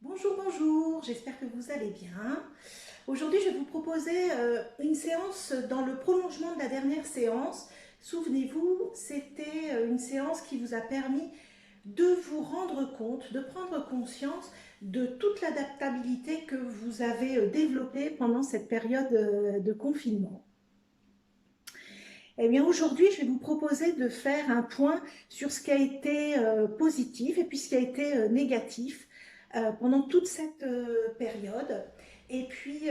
Bonjour, bonjour, j'espère que vous allez bien. Aujourd'hui, je vais vous proposer une séance dans le prolongement de la dernière séance. Souvenez-vous, c'était une séance qui vous a permis de vous rendre compte, de prendre conscience de toute l'adaptabilité que vous avez développée pendant cette période de confinement. Eh bien, aujourd'hui, je vais vous proposer de faire un point sur ce qui a été positif et puis ce qui a été négatif pendant toute cette période. Et puis,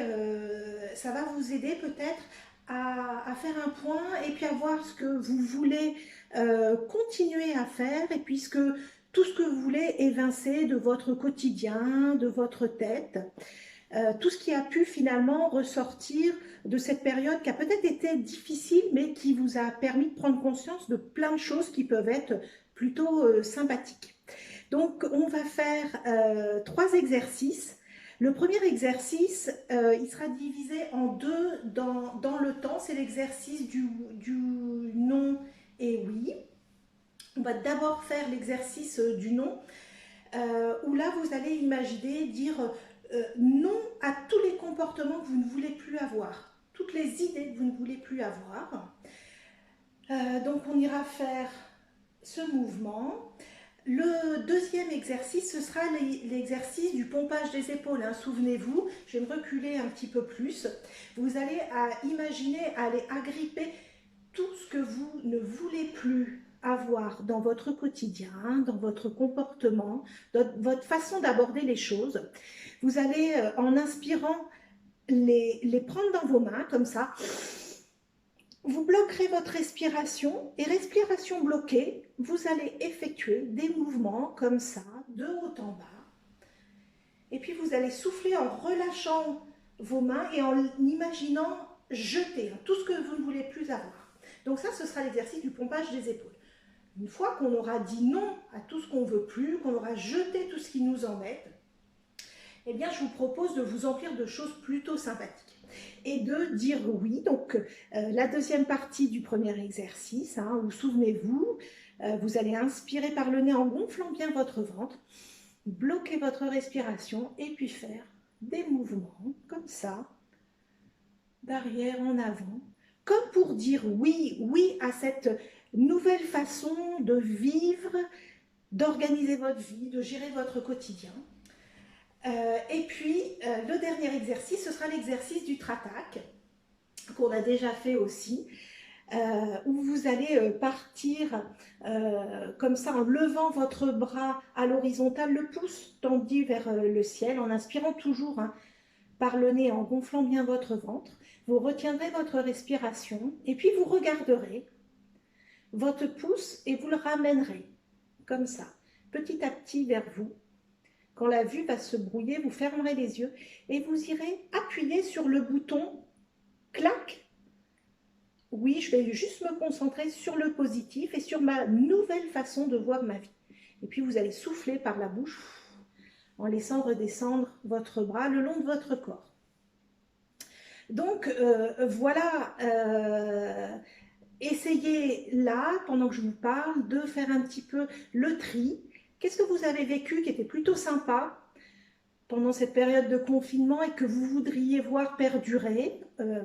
ça va vous aider peut-être à faire un point et puis à voir ce que vous voulez continuer à faire et puis tout ce que vous voulez évincer de votre quotidien, de votre tête. Tout ce qui a pu finalement ressortir de cette période qui a peut-être été difficile, mais qui vous a permis de prendre conscience de plein de choses qui peuvent être plutôt sympathiques. Donc, on va faire 3 exercices. Le premier exercice, il sera divisé en deux dans le temps. C'est l'exercice du non et oui. On va d'abord faire l'exercice du non, où là, vous allez imaginer dire non à tous les comportements que vous ne voulez plus avoir, toutes les idées que vous ne voulez plus avoir. Donc, on ira faire ce mouvement. Le deuxième exercice, ce sera l'exercice du pompage des épaules. Hein. Souvenez-vous, je vais me reculer un petit peu plus. Vous allez imaginer aller agripper tout ce que vous ne voulez plus avoir dans votre quotidien, dans votre comportement, dans votre façon d'aborder les choses. Vous allez, en inspirant, les prendre dans vos mains, comme ça. Vous bloquerez votre respiration et respiration bloquée, vous allez effectuer des mouvements comme ça, de haut en bas. Et puis vous allez souffler en relâchant vos mains et en imaginant jeter tout ce que vous ne voulez plus avoir. Donc ça, ce sera l'exercice du pompage des épaules. Une fois qu'on aura dit non à tout ce qu'on ne veut plus, qu'on aura jeté tout ce qui nous embête, eh bien, je vous propose de vous emplir de choses plutôt sympathiques et de dire oui. Donc, la deuxième partie du premier exercice, hein, où souvenez-vous, vous allez inspirer par le nez en gonflant bien votre ventre, bloquer votre respiration et puis faire des mouvements comme ça, d'arrière en avant, comme pour dire oui, oui à cette nouvelle façon de vivre, d'organiser votre vie, de gérer votre quotidien. Et puis, le dernier exercice, ce sera l'exercice du Tratak, qu'on a déjà fait aussi, où vous allez partir comme ça, en levant votre bras à l'horizontale, le pouce tendu vers le ciel, en inspirant toujours par le nez, en gonflant bien votre ventre. Vous retiendrez votre respiration, et puis vous regarderez votre pouce et vous le ramènerez, comme ça, petit à petit vers vous. Quand la vue va se brouiller, vous fermerez les yeux et vous irez appuyer sur le bouton clac. Oui, je vais juste me concentrer sur le positif et sur ma nouvelle façon de voir ma vie. Et puis vous allez souffler par la bouche en laissant redescendre votre bras le long de votre corps. Donc voilà, essayez là, pendant que je vous parle, de faire un petit peu le tri. Qu'est-ce que vous avez vécu qui était plutôt sympa pendant cette période de confinement et que vous voudriez voir perdurer,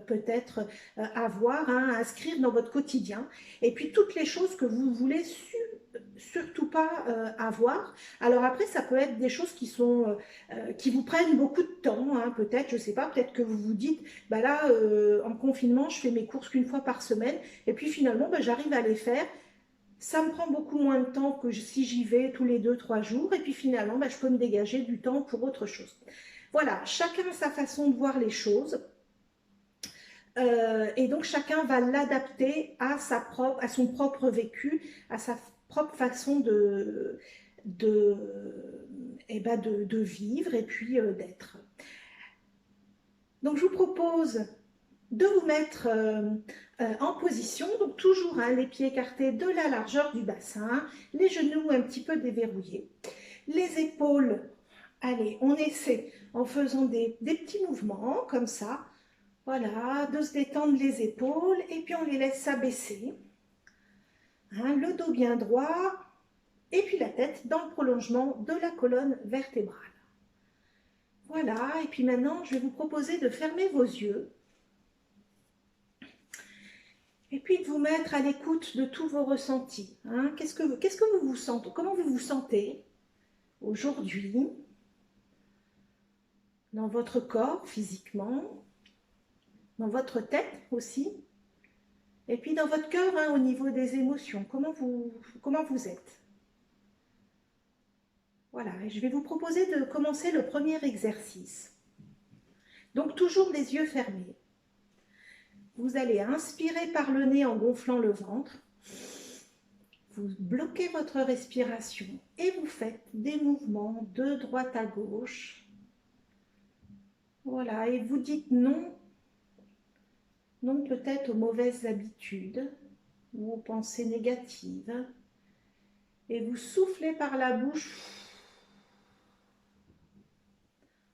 peut-être avoir, inscrire dans votre quotidien, et puis toutes les choses que vous voulez surtout pas avoir. Alors après, ça peut être des choses qui vous prennent beaucoup de temps, hein, peut-être, je sais pas, peut-être que vous vous dites, bah là, en confinement, je fais mes courses qu'une fois par semaine, et puis finalement, bah, j'arrive à les faire. Ça me prend beaucoup moins de temps que si j'y vais tous les 2-3 jours. Et puis finalement, bah, je peux me dégager du temps pour autre chose. Voilà, chacun a sa façon de voir les choses. Et donc chacun va l'adapter à son propre vécu, à sa propre façon de vivre et puis d'être. Donc je vous propose de vous mettre en position, donc toujours les pieds écartés de la largeur du bassin, les genoux un petit peu déverrouillés, les épaules, allez, on essaie en faisant des petits mouvements comme ça, voilà, de se détendre les épaules et puis on les laisse s'abaisser, le dos bien droit et puis la tête dans le prolongement de la colonne vertébrale. Voilà, et puis maintenant, je vais vous proposer de fermer vos yeux et puis de vous mettre à l'écoute de tous vos ressentis. Hein. Qu'est-ce que vous vous sentez? Comment vous vous sentez aujourd'hui dans votre corps, physiquement, dans votre tête aussi, et puis dans votre cœur, hein, au niveau des émotions. Comment vous êtes? Voilà, et je vais vous proposer de commencer le premier exercice. Donc toujours les yeux fermés. Vous allez inspirer par le nez en gonflant le ventre. Vous bloquez votre respiration et vous faites des mouvements de droite à gauche. Voilà, et vous dites non, non peut-être aux mauvaises habitudes ou aux pensées négatives. Et vous soufflez par la bouche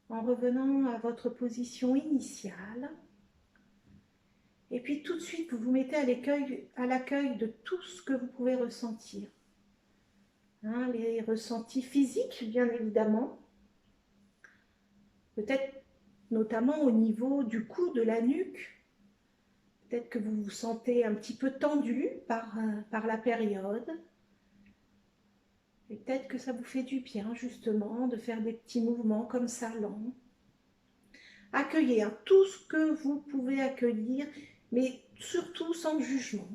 en revenant à votre position initiale. Et puis tout de suite, vous vous mettez à l'accueil de tout ce que vous pouvez ressentir. Hein, les ressentis physiques, bien évidemment. Peut-être notamment au niveau du cou, de la nuque. Peut-être que vous vous sentez un petit peu tendu par la période. Et peut-être que ça vous fait du bien, justement, de faire des petits mouvements comme ça, lents. Accueillez hein, tout ce que vous pouvez accueillir, mais surtout sans jugement.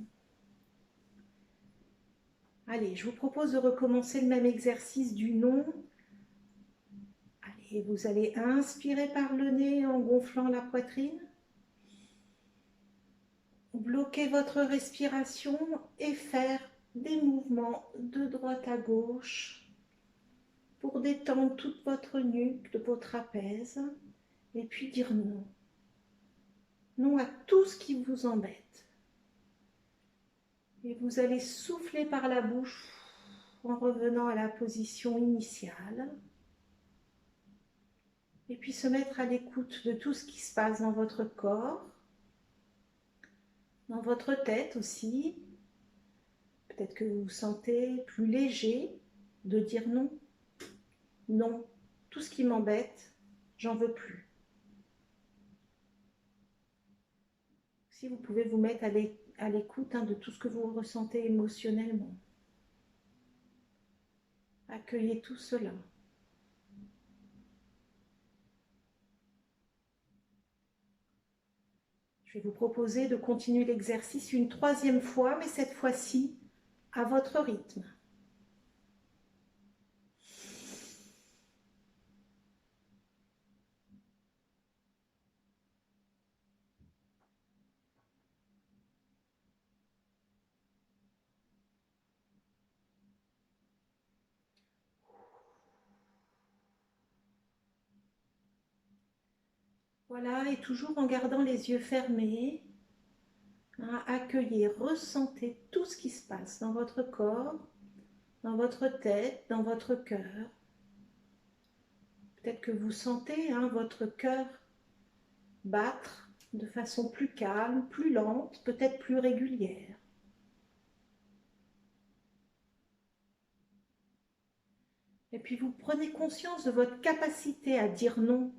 Allez, je vous propose de recommencer le même exercice du non. Allez, vous allez inspirer par le nez en gonflant la poitrine. Bloquez votre respiration et faire des mouvements de droite à gauche pour détendre toute votre nuque, de vos trapèzes, et puis dire non. Non à tout ce qui vous embête. Et vous allez souffler par la bouche en revenant à la position initiale. Et puis se mettre à l'écoute de tout ce qui se passe dans votre corps, dans votre tête aussi. Peut-être que vous vous sentez plus léger de dire non. Non, tout ce qui m'embête, j'en veux plus. Si vous pouvez vous mettre à l'écoute hein, de tout ce que vous ressentez émotionnellement. Accueillez tout cela. Je vais vous proposer de continuer l'exercice une troisième fois, mais cette fois-ci à votre rythme. Voilà, et toujours en gardant les yeux fermés, hein, accueillez, ressentez tout ce qui se passe dans votre corps, dans votre tête, dans votre cœur. Peut-être que vous sentez hein, votre cœur battre de façon plus calme, plus lente, peut-être plus régulière. Et puis vous prenez conscience de votre capacité à dire non,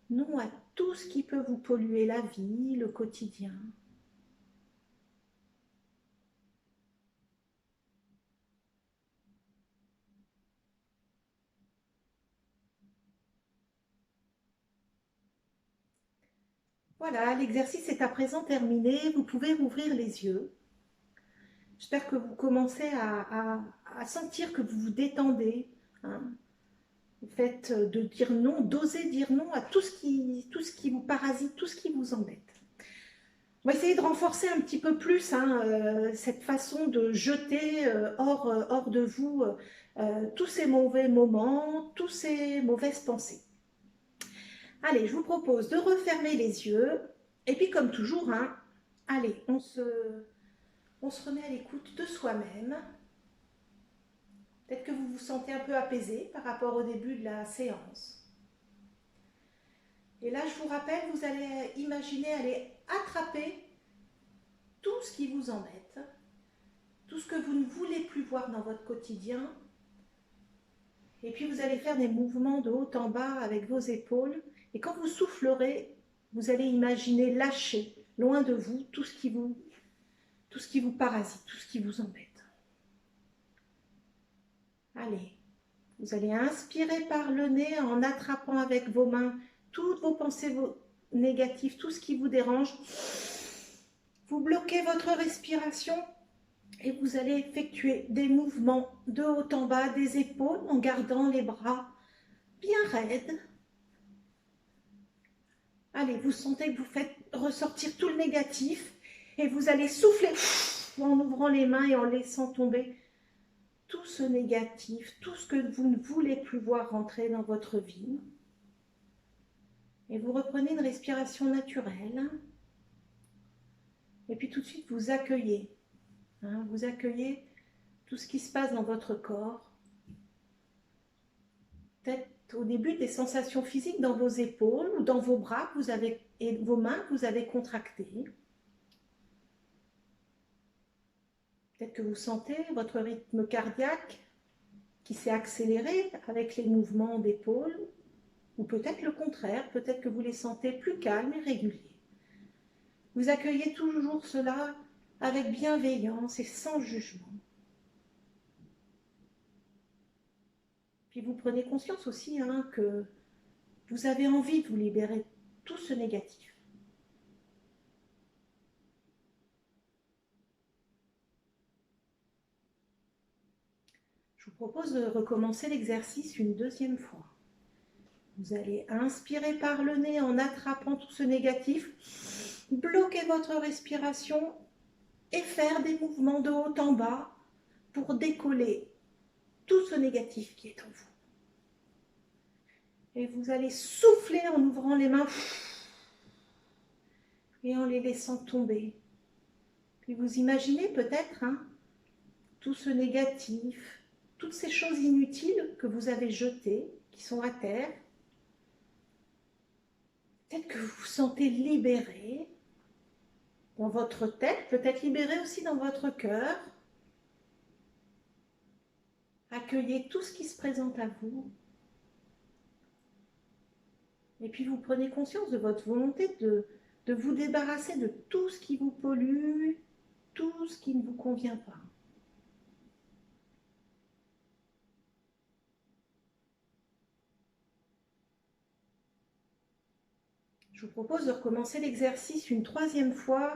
non à tout ce qui peut vous polluer la vie, le quotidien. Voilà, l'exercice est à présent terminé, vous pouvez rouvrir les yeux. J'espère que vous commencez à sentir que vous vous détendez. Hein. Le fait de dire non, d'oser dire non à tout ce qui vous parasite, tout ce qui vous embête. On va essayer de renforcer un petit peu plus hein, cette façon de jeter hors de vous tous ces mauvais moments, toutes ces mauvaises pensées. Allez, je vous propose de refermer les yeux. Et puis comme toujours, hein, allez, on se remet à l'écoute de soi-même. Peut-être que vous vous sentez un peu apaisé par rapport au début de la séance. Et là, je vous rappelle, vous allez imaginer aller attraper tout ce qui vous embête, tout ce que vous ne voulez plus voir dans votre quotidien, Et puis vous allez faire des mouvements de haut en bas avec vos épaules. Et quand vous soufflerez, vous allez imaginer lâcher loin de vous tout ce qui vous parasite, tout ce qui vous embête. Allez, vous allez inspirer par le nez en attrapant avec vos mains toutes vos pensées négatives, tout ce qui vous dérange. Vous bloquez votre respiration et vous allez effectuer des mouvements de haut en bas des épaules en gardant les bras bien raides. Allez, vous sentez que vous faites ressortir tout le négatif et vous allez souffler en ouvrant les mains et en laissant tomber tout ce négatif, tout ce que vous ne voulez plus voir rentrer dans votre vie. Et vous reprenez une respiration naturelle. Et puis tout de suite, vous accueillez. Vous accueillez tout ce qui se passe dans votre corps. Peut-être au début des sensations physiques dans vos épaules ou dans vos bras et vos mains que vous avez contractées. Peut-être que vous sentez votre rythme cardiaque qui s'est accéléré avec les mouvements d'épaules, ou peut-être le contraire, peut-être que vous les sentez plus calmes et réguliers. Vous accueillez toujours cela avec bienveillance et sans jugement. Puis vous prenez conscience aussi que vous avez envie de vous libérer de tout ce négatif. Je vous propose de recommencer l'exercice une deuxième fois. Vous allez inspirer par le nez en attrapant tout ce négatif, bloquer votre respiration et faire des mouvements de haut en bas pour décoller tout ce négatif qui est en vous. Et vous allez souffler en ouvrant les mains et en les laissant tomber. Puis vous imaginez peut-être tout ce négatif, toutes ces choses inutiles que vous avez jetées, qui sont à terre. Peut-être que vous vous sentez libéré dans votre tête, peut-être libéré aussi dans votre cœur. Accueillez tout ce qui se présente à vous. Et puis vous prenez conscience de votre volonté de vous débarrasser de tout ce qui vous pollue, tout ce qui ne vous convient pas. Je vous propose de recommencer l'exercice une troisième fois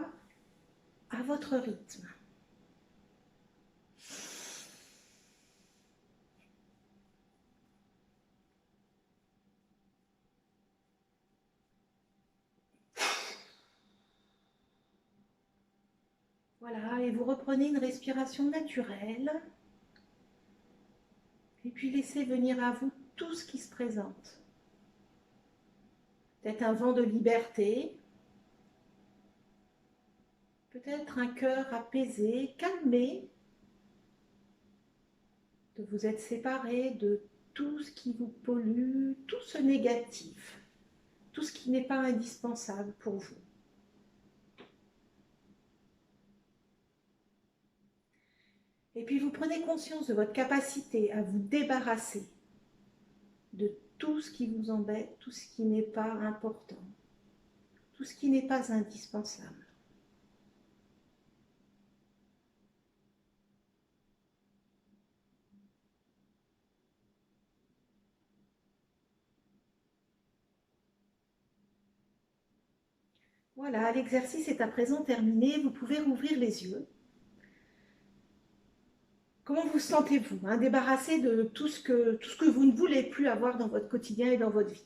à votre rythme. Voilà, et vous reprenez une respiration naturelle. Et puis laissez venir à vous tout ce qui se présente. Peut-être un vent de liberté, peut-être un cœur apaisé, calmé, de vous être séparé de tout ce qui vous pollue, tout ce négatif, tout ce qui n'est pas indispensable pour vous. Et puis vous prenez conscience de votre capacité à vous débarrasser de tout ce qui vous embête, tout ce qui n'est pas important, tout ce qui n'est pas indispensable. Voilà, l'exercice est à présent terminé, vous pouvez rouvrir les yeux. Comment vous sentez-vous, débarrassé de tout ce que vous ne voulez plus avoir dans votre quotidien et dans votre vie?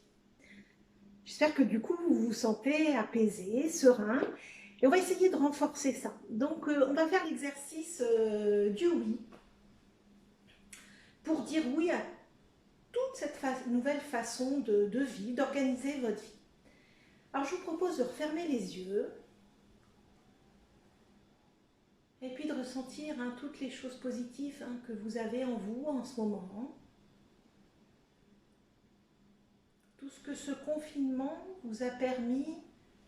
J'espère que du coup, vous vous sentez apaisé, serein. Et on va essayer de renforcer ça. Donc, on va faire l'exercice du oui. Pour dire oui à toute cette nouvelle façon de vie, d'organiser votre vie. Alors, je vous propose de refermer les yeux. Et puis de ressentir toutes les choses positives que vous avez en vous en ce moment. Tout ce que ce confinement vous a permis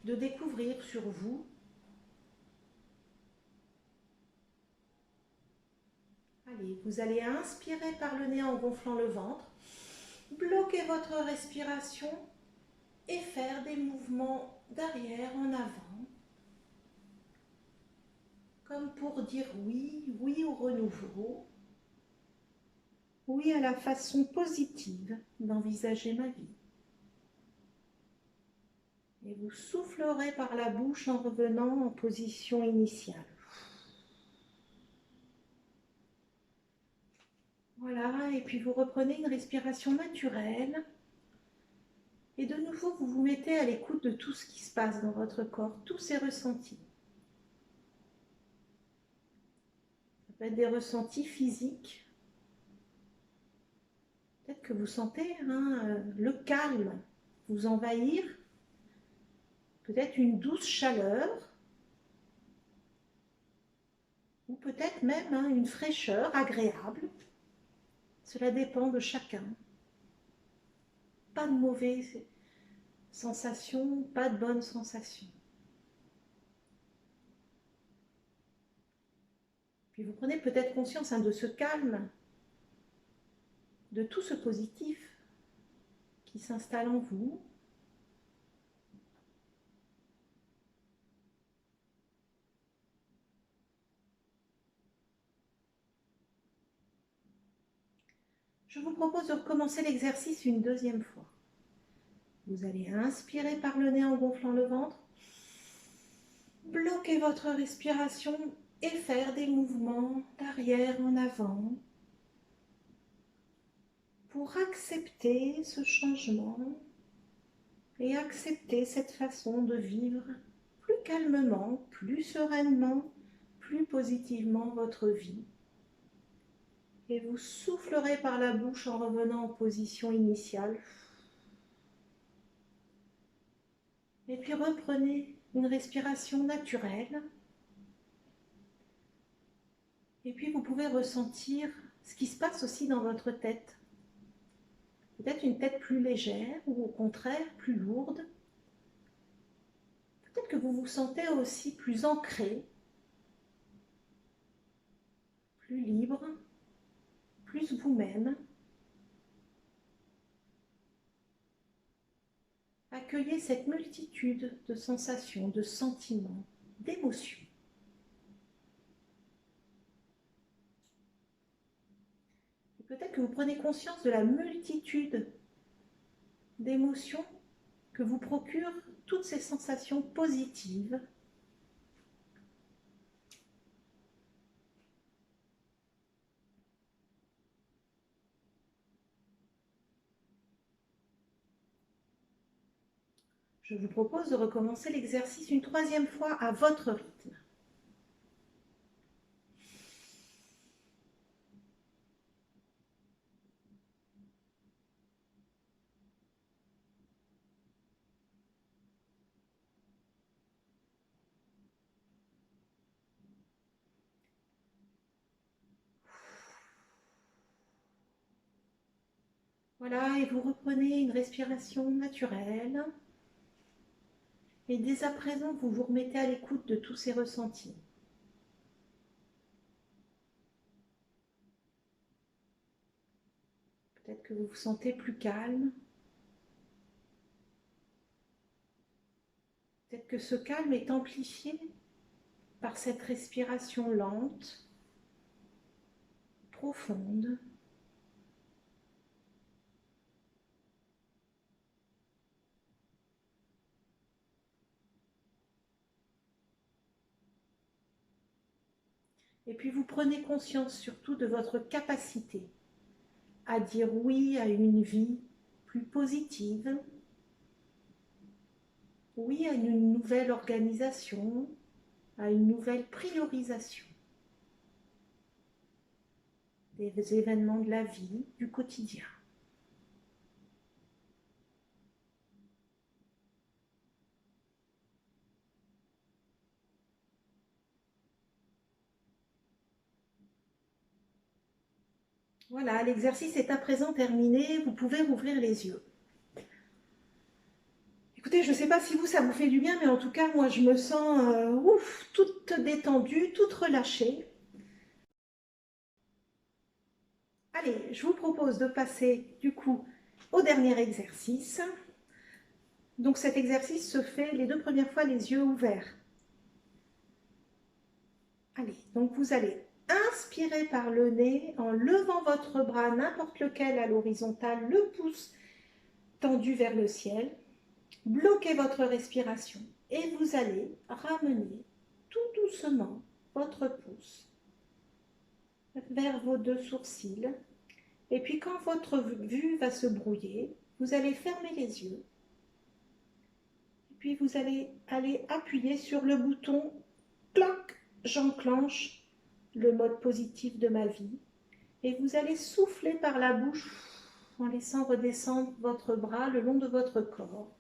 de découvrir sur vous. Allez, vous allez inspirer par le nez en gonflant le ventre, bloquer votre respiration et faire des mouvements d'arrière en avant, comme pour dire oui, oui au renouveau, oui à la façon positive d'envisager ma vie. Et vous soufflerez par la bouche en revenant en position initiale. Voilà, et puis vous reprenez une respiration naturelle. Et de nouveau, vous vous mettez à l'écoute de tout ce qui se passe dans votre corps, tous ces ressentis. Ça peut être des ressentis physiques. Peut-être que vous sentez le calme vous envahir. Peut-être une douce chaleur. Ou peut-être même une fraîcheur agréable. Cela dépend de chacun. Pas de mauvaises sensations, pas de bonnes sensations. Puis vous prenez peut-être conscience de ce calme, de tout ce positif qui s'installe en vous. Je vous propose de recommencer l'exercice une deuxième fois. Vous allez inspirer par le nez en gonflant le ventre, bloquer votre respiration et faire des mouvements d'arrière en avant pour accepter ce changement et accepter cette façon de vivre plus calmement, plus sereinement, plus positivement votre vie. Et vous soufflerez par la bouche en revenant en position initiale. Et puis reprenez une respiration naturelle. Et puis vous pouvez ressentir ce qui se passe aussi dans votre tête. Peut-être une tête plus légère ou au contraire plus lourde. Peut-être que vous vous sentez aussi plus ancré, plus libre, plus vous-même. Accueillez cette multitude de sensations, de sentiments, d'émotions. Peut-être que vous prenez conscience de la multitude d'émotions que vous procurent toutes ces sensations positives. Je vous propose de recommencer l'exercice une troisième fois à votre rythme. Voilà, et vous reprenez une respiration naturelle. Et dès à présent, vous vous remettez à l'écoute de tous ces ressentis. Peut-être que vous vous sentez plus calme. Peut-être que ce calme est amplifié par cette respiration lente, profonde. Et puis vous prenez conscience surtout de votre capacité à dire oui à une vie plus positive, oui à une nouvelle organisation, à une nouvelle priorisation des événements de la vie, du quotidien. Voilà, l'exercice est à présent terminé, vous pouvez rouvrir les yeux. Écoutez, je ne sais pas si vous, ça vous fait du bien, mais en tout cas, moi, je me sens toute détendue, toute relâchée. Allez, je vous propose de passer du coup au dernier exercice. Donc cet exercice se fait les 2 premières fois les yeux ouverts. Allez, donc vous allez inspirer par le nez en levant votre bras, n'importe lequel à l'horizontale, le pouce tendu vers le ciel. Bloquez votre respiration et vous allez ramener tout doucement votre pouce vers vos 2 sourcils. Et puis quand votre vue va se brouiller, vous allez fermer les yeux. Et puis vous allez aller appuyer sur le bouton « Cloc », j'enclenche le mode positif de ma vie. Et vous allez souffler par la bouche en laissant redescendre votre bras le long de votre corps.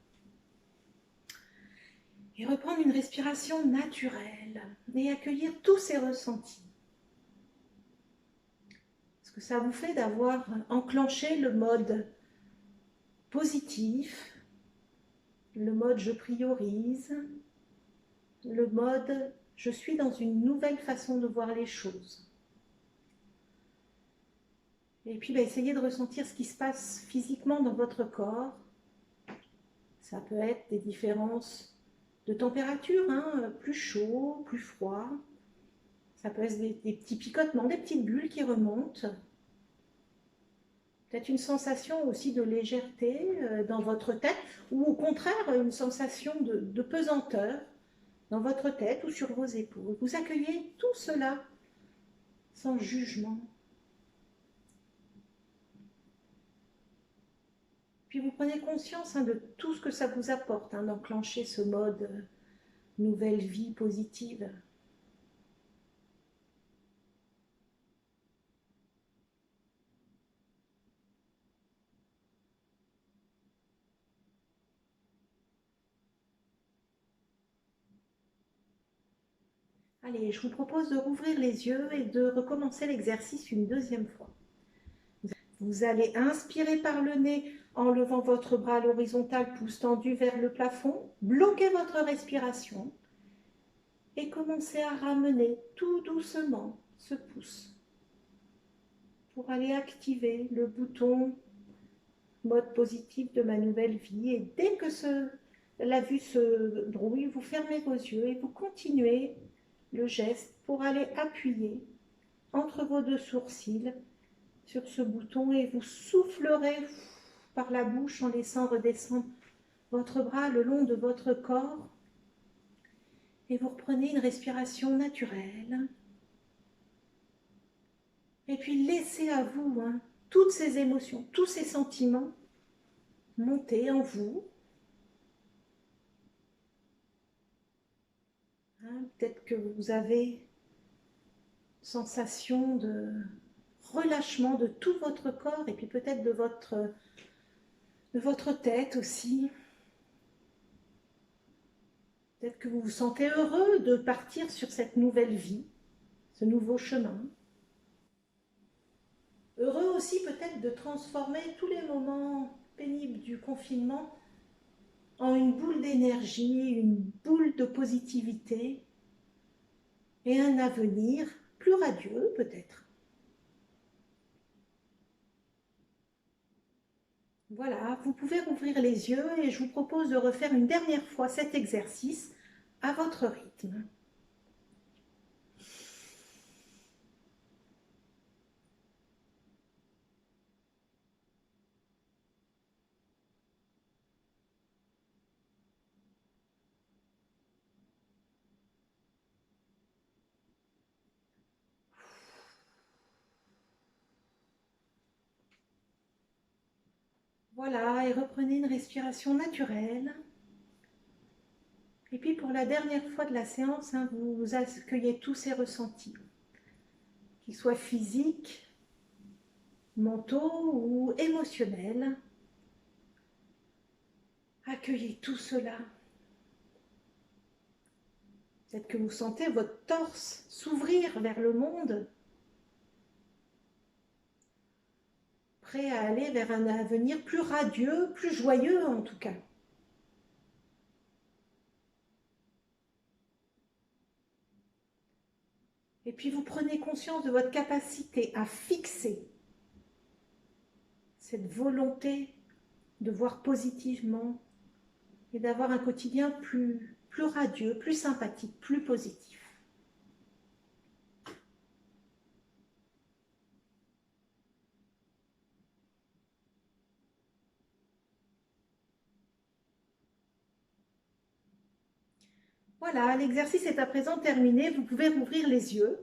Et reprendre une respiration naturelle et accueillir tous ces ressentis. Ce que ça vous fait d'avoir enclenché le mode positif, le mode je priorise, le mode je suis dans une nouvelle façon de voir les choses. Et puis essayez de ressentir ce qui se passe physiquement dans votre corps. Ça peut être des différences de température, plus chaud, plus froid. Ça peut être des petits picotements, des petites bulles qui remontent. Peut-être une sensation aussi de légèreté dans votre tête, ou au contraire une sensation de pesanteur dans votre tête ou sur vos épaules. Vous accueillez tout cela sans jugement. Puis vous prenez conscience de tout ce que ça vous apporte d'enclencher ce mode nouvelle vie positive. Allez, je vous propose de rouvrir les yeux et de recommencer l'exercice une 2e fois. Vous allez inspirer par le nez en levant votre bras à l'horizontale, pouce tendu vers le plafond. Bloquez votre respiration et commencez à ramener tout doucement ce pouce pour aller activer le bouton mode positif de ma nouvelle vie. Et dès que la vue se brouille, vous fermez vos yeux et vous continuez le geste pour aller appuyer entre vos 2 sourcils sur ce bouton et vous soufflerez par la bouche en laissant redescendre votre bras le long de votre corps et vous reprenez une respiration naturelle. Et puis laissez à vous toutes ces émotions, tous ces sentiments monter en vous. Peut-être que vous avez sensation de relâchement de tout votre corps et puis peut-être de votre tête aussi. Peut-être que vous vous sentez heureux de partir sur cette nouvelle vie, ce nouveau chemin. Heureux aussi peut-être de transformer tous les moments pénibles du confinement en une boule d'énergie, une boule de positivité et un avenir plus radieux peut-être. Voilà, vous pouvez rouvrir les yeux et je vous propose de refaire une dernière fois cet exercice à votre rythme. Voilà, et reprenez une respiration naturelle. Et puis pour la dernière fois de la séance, vous accueillez tous ces ressentis, qu'ils soient physiques, mentaux ou émotionnels. Accueillez tout cela. Peut-être que vous sentez votre torse s'ouvrir vers le monde, prêt à aller vers un avenir plus radieux, plus joyeux en tout cas. Et puis vous prenez conscience de votre capacité à fixer cette volonté de voir positivement et d'avoir un quotidien plus radieux, plus sympathique, plus positif. Voilà, l'exercice est à présent terminé. Vous pouvez rouvrir les yeux.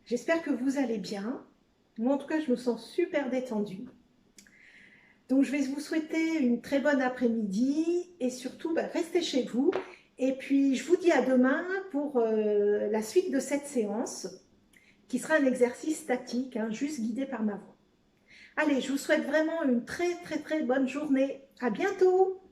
J'espère que vous allez bien. Moi, en tout cas, je me sens super détendue. Donc, je vais vous souhaiter une très bonne après-midi et surtout, restez chez vous. Et puis, je vous dis à demain pour la suite de cette séance, qui sera un exercice statique, hein, juste guidé par ma voix. Allez, je vous souhaite vraiment une très, très, très bonne journée. À bientôt!